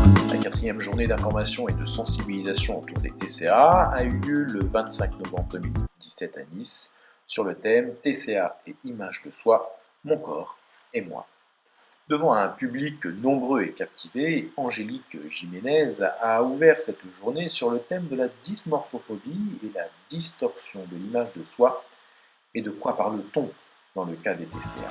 La quatrième journée d'information et de sensibilisation autour des TCA a eu lieu le 25 novembre 2017 à Nice sur le thème TCA et image de soi, mon corps et moi. Devant un public nombreux et captivé, Angélique Jiménez a ouvert cette journée sur le thème de la dysmorphophobie et la distorsion de l'image de soi. Et de quoi parle-t-on dans le cas des TCA ?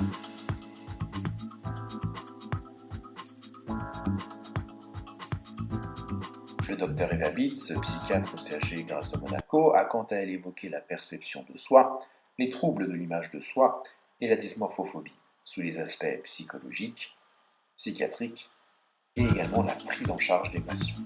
Le docteur Eva Bitz, psychiatre au CHG Grasse de Monaco, a quant à elle évoqué la perception de soi, les troubles de l'image de soi et la dysmorphophobie, sous les aspects psychologiques, psychiatriques et également la prise en charge des patients.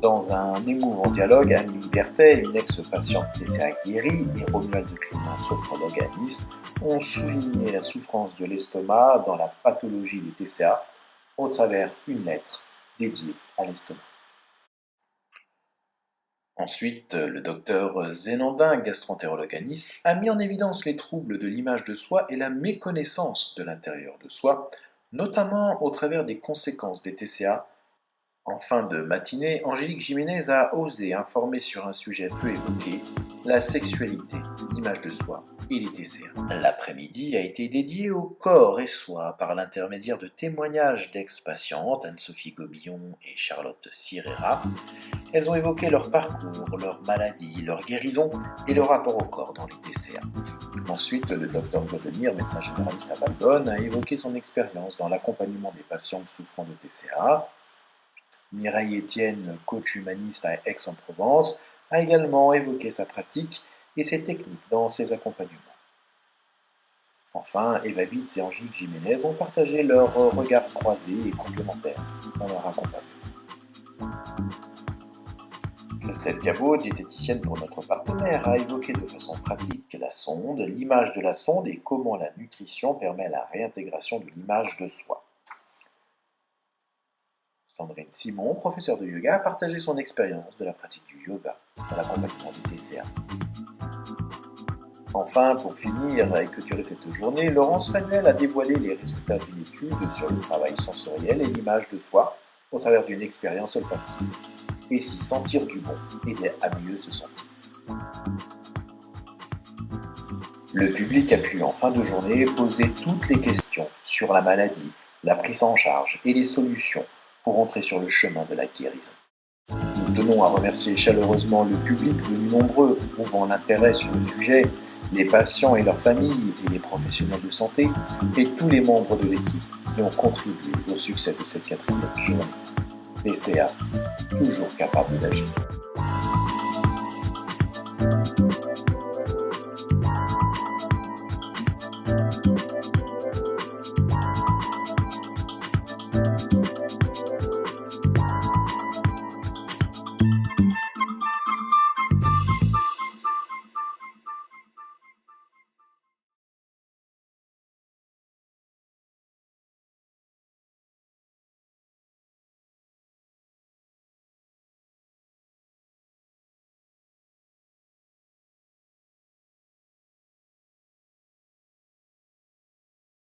Dans un émouvant dialogue, Amélie Berthet, une ex-patiente TCA guérie, et Romuald Clément, sophrologue à Nice, ont souligné la souffrance de l'estomac dans la pathologie des TCA au travers une lettre dédiée à l'estomac. Ensuite, le docteur Zénandin, gastroentérologue à Nice, a mis en évidence les troubles de l'image de soi et la méconnaissance de l'intérieur de soi, notamment au travers des conséquences des TCA. En fin de matinée, Angélique Jiménez a osé informer sur un sujet peu évoqué, la sexualité, l'image de soi et les TCA. L'après-midi a été dédié au corps et soi par l'intermédiaire de témoignages d'ex-patientes, Anne-Sophie Gobillon et Charlotte Sirera. Elles ont évoqué leur parcours, leur maladie, leur guérison et leur rapport au corps dans les TCA. Ensuite, le docteur Godemir, médecin généraliste à Valbonne, a évoqué son expérience dans l'accompagnement des patientes souffrant de TCA. Mireille Etienne, coach humaniste à Aix-en-Provence, a également évoqué sa pratique et ses techniques dans ses accompagnements. Enfin, Eva Bitz et Angélique Jiménez ont partagé leurs regards croisés et complémentaires dans leur accompagnement. Christelle Cabot, diététicienne pour notre partenaire, a évoqué de façon pratique la sonde, l'image de la sonde et comment la nutrition permet la réintégration de l'image de soi. Sandrine Simon, professeure de yoga, a partagé son expérience de la pratique du yoga dans l'accompagnement du TCA. Enfin, pour finir et clôturer cette journée, Laurence Fanuel a dévoilé les résultats d'une étude sur le travail sensoriel et l'image de soi au travers d'une expérience olfactive. Et si sentir du bon aidait à mieux se sentir. Le public a pu en fin de journée poser toutes les questions sur la maladie, la prise en charge et les solutions pour entrer sur le chemin de la guérison. Nous tenons à remercier chaleureusement le public venu nombreux, prouvant l'intérêt sur le sujet, les patients et leurs familles et les professionnels de santé, et tous les membres de l'équipe qui ont contribué au succès de cette quatrième journée. TCA, toujours capable d'agir.